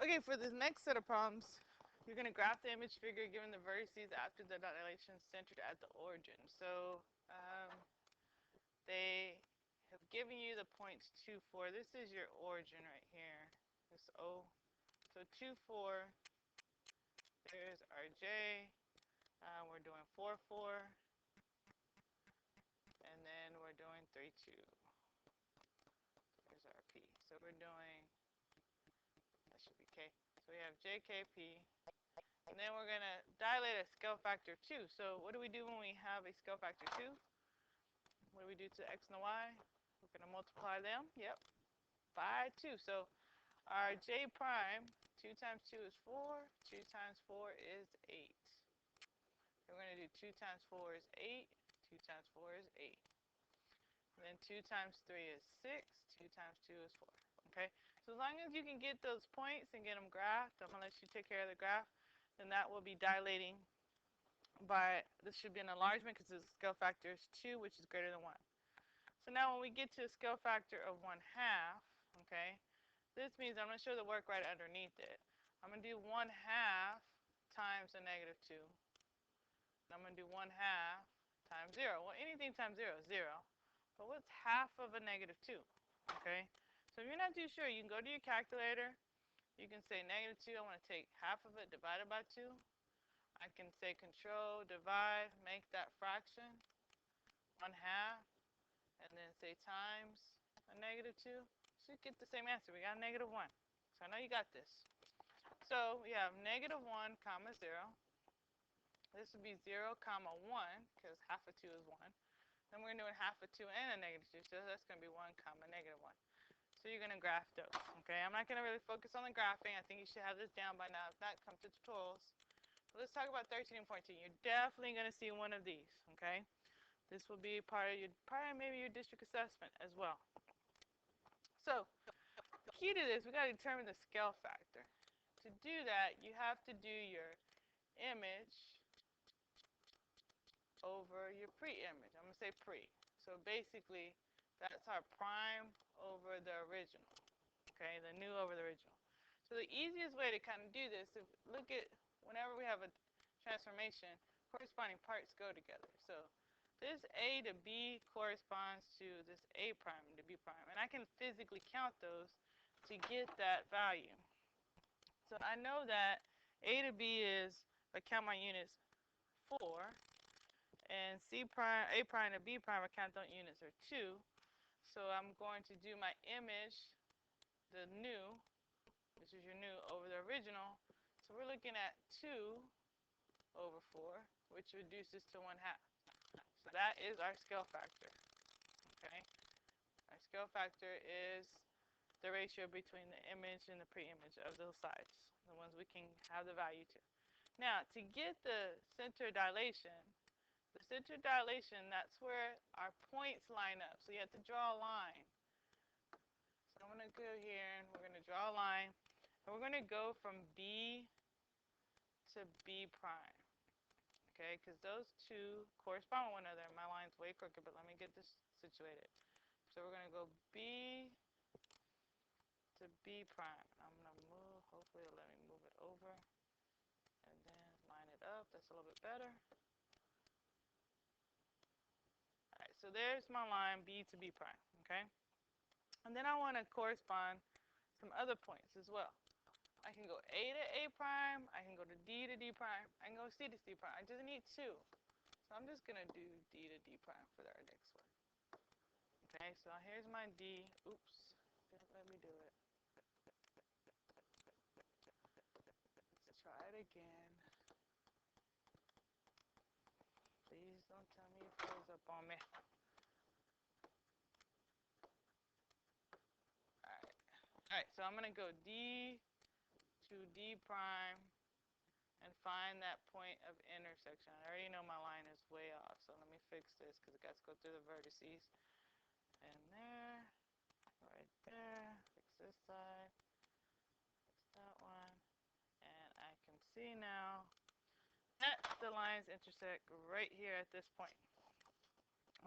Okay, for this next set of problems, you're going to graph the image figure given the vertices after the dilation centered at the origin. So they have given you the points 2, 4. This is your origin right here. This O. So 2, 4. There's our J. We're doing 4, 4. And then we're doing 3, 2. There's our P. So we're doing, that should be K. So we have JKP. And then we're going to dilate a scale factor 2. So what do we do when we have a scale factor 2? What do we do to x and the y? We're going to multiply them. Yep. By 2. So our j prime, 2 times 2 is 4. 2 times 4 is 8. We're going to do 2 times 4 is 8. 2 times 4 is 8. And then 2 times 3 is 6. 2 times 2 is 4. Okay? So as long as you can get those points and get them graphed, I'm going to let you take care of the graph. Then that will be dilating by, this should be an enlargement because the scale factor is 2, which is greater than 1. So now when we get to a scale factor of 1/2, okay, this means I'm going to show the work right underneath it. I'm going to do 1/2 times a negative 2. And I'm going to do 1/2 times 0. Well, anything times 0 is 0. But what's half of a negative 2? Okay, so if you're not too sure, you can go to your calculator. You can say negative 2, I want to take half of it divided by 2. I can say control, divide, make that fraction, 1/2, and then say times a negative 2. Should get the same answer. We got a -1. So I know you got this. So we have -1 comma 0. This would be 0 comma 1 because half of 2 is 1. Then we're doing half of 2 and a negative 2, so that's going to be 1 comma -1. So you're going to graph those, okay? I'm not going to really focus on the graphing. I think you should have this down by now. If not, come to tutorials. So let's talk about 13 and 14. You're definitely going to see one of these, okay? This will be part of your, probably maybe your district assessment as well. So the key to this, we got to determine the scale factor. To do that, you have to do your image over your pre-image. I'm going to say pre. So basically, that's our prime over the original. Okay, the new over the original. So the easiest way to kind of do this, if look at whenever we have a transformation, corresponding parts go together. So this A to B corresponds to this A prime to B prime. And I can physically count those to get that value. So I know that A to B is, if I count my units, 4. And C prime, A prime to B prime, I count those units are 2. So I'm going to do my image, the new, which is your new over the original. So we're looking at 2 over 4, which reduces to 1/2. So that is our scale factor. Okay? Our scale factor is the ratio between the image and the pre-image of those sides, the ones we can have the value to. Now, to get the center dilation, that's where our points line up. So you have to draw a line. So I'm going to go here and we're going to draw a line. And we're going to go from B to B prime. Okay, because those two correspond with one another. My line's way crooked, but let me get this situated. So we're going to go B to B prime. I'm going to move, hopefully it'll let me move it over. And then line it up. That's a little bit better. Alright, so there's my line B to B prime. Okay? And then I want to correspond some other points as well. I can go A to A prime. I can go to D to D prime. I can go C to C prime. I just need 2. So I'm just going to do D to D prime for our next one. Okay, so here's my D. Oops, didn't let me do it. Let's try it again. Please don't tell me it froze up on me. Alright, so I'm going to go D to D prime and find that point of intersection. I already know my line is way off, so let me fix this because it got to go through the vertices. And there, right there, fix this side, fix that one, and I can see now that the lines intersect right here at this point.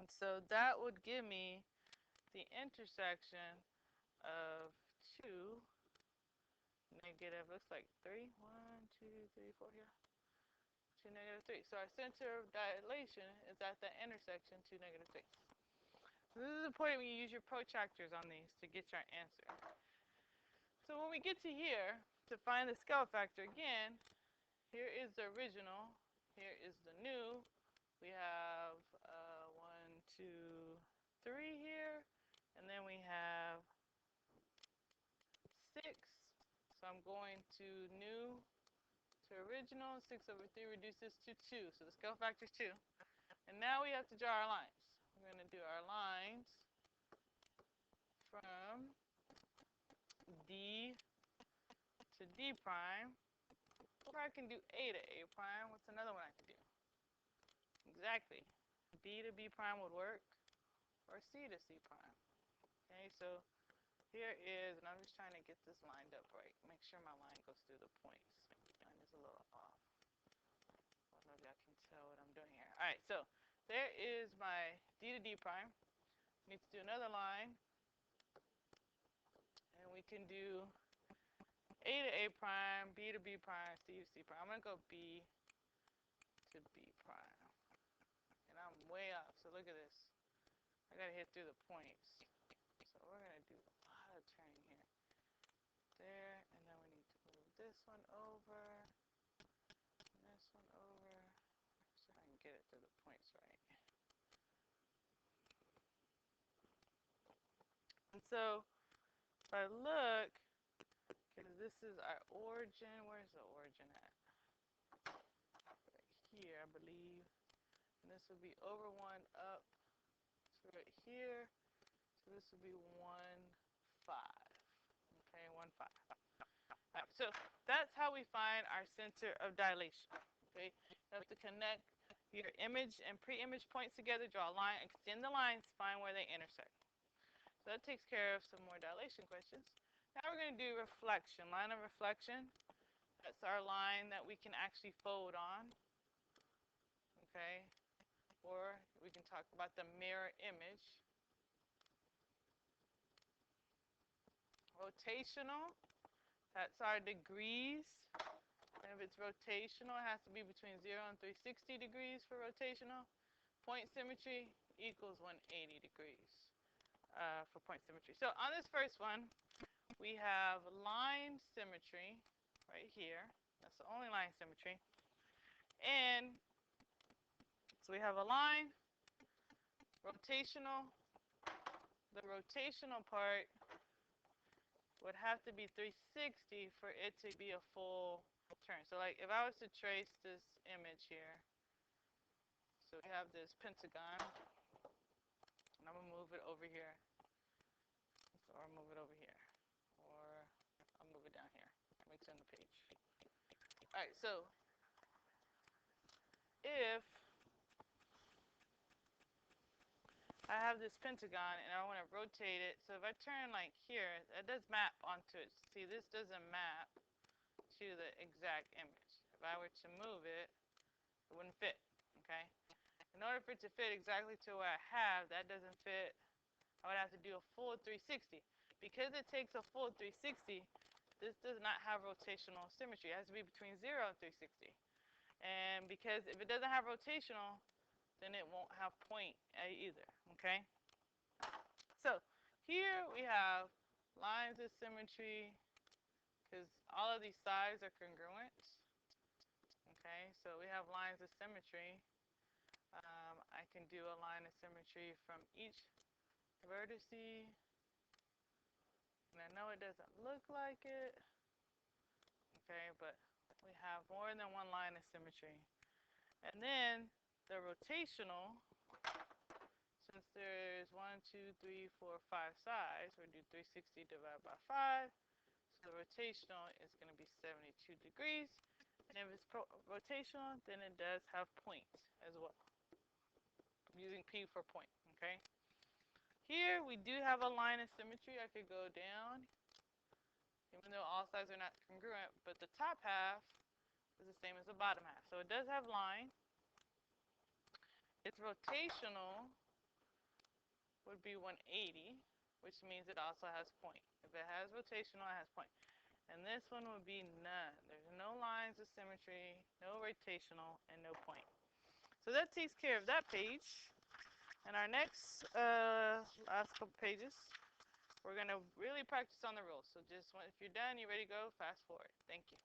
And so that would give me the intersection of 2, negative, looks like 3. 1, 2, 3, 4, yeah. 2, negative 3. So our center of dilation is at the intersection 2, negative 3. So this is important when you use your protractors on these to get your answer. So when we get to here, to find the scale factor, again, here is the original, here is the new. We have 1, 2, 3 here, and then we have 6. So I'm going to new to original. 6 over 3 reduces to 2. So the scale factor is 2. And now we have to draw our lines. We're going to do our lines from D to D prime. Or I can do A to A prime. What's another one I can do? Exactly. B to B prime would work. Or C to C prime. Okay, so here is, and I'm just trying to get this lined up right. Make sure my line goes through the points. Mine is a little off. I don't know if y'all can tell what I'm doing here. Alright, so there is my D to D prime. Need to do another line. And we can do A to A prime, B to B prime, C to C prime. I'm going to go B to B prime. And I'm way off, so look at this. I got to hit through the points. So we're going to do a lot of turning here. There, and then we need to move this one over, and this one over. See if I can get it through the points right. And so, if I look, because this is our origin, where's the origin at? Right here, I believe. And this would be over 1 up to right here. So this would be 1, 5. Okay, 1, 5. All right, so that's how we find our center of dilation. Okay, you have to connect your image and pre-image points together, draw a line, extend the lines, find where they intersect. So that takes care of some more dilation questions. Now we're going to do reflection, line of reflection. That's our line that we can actually fold on. Okay, or we can talk about the mirror image. Rotational, that's our degrees. And if it's rotational, it has to be between 0 and 360 degrees for rotational. Point symmetry equals 180 degrees for point symmetry. So on this first one, we have line symmetry right here. That's the only line symmetry. And so we have a line, rotational. The rotational part would have to be 360 for it to be a full turn. So like if I was to trace this image here, so we have this pentagon, and I'm going to move it over here. So I'll move it over here. Or I'll move it down here. Make it on the page. Alright, so if I have this pentagon and I want to rotate it, so if I turn like here, that does map onto it. See, this doesn't map to the exact image. If I were to move it, it wouldn't fit, okay? In order for it to fit exactly to what I have, that doesn't fit. I would have to do a full 360. Because it takes a full 360, this does not have rotational symmetry. It has to be between 0 and 360. And because if it doesn't have rotational, then it won't have point either, okay? So here we have lines of symmetry because all of these sides are congruent, okay? So we have lines of symmetry. I can do a line of symmetry from each vertice, and I know it doesn't look like it, okay, but we have more than one line of symmetry. And then the rotational, since there's 1, 2, 3, 4, 5 sides, we're going to do 360 divided by 5. So the rotational is going to be 72 degrees. And if it's rotational, then it does have points as well. I'm using P for point, okay? Here we do have a line of symmetry. I could go down, even though all sides are not congruent, but the top half is the same as the bottom half. So it does have line. Its rotational would be 180, which means it also has point. If it has rotational, it has point. And this one would be none. There's no lines of symmetry, no rotational, and no point. So that takes care of that page. And our next last couple pages, we're going to really practice on the rules. So just if you're done, you're ready to go, fast forward. Thank you.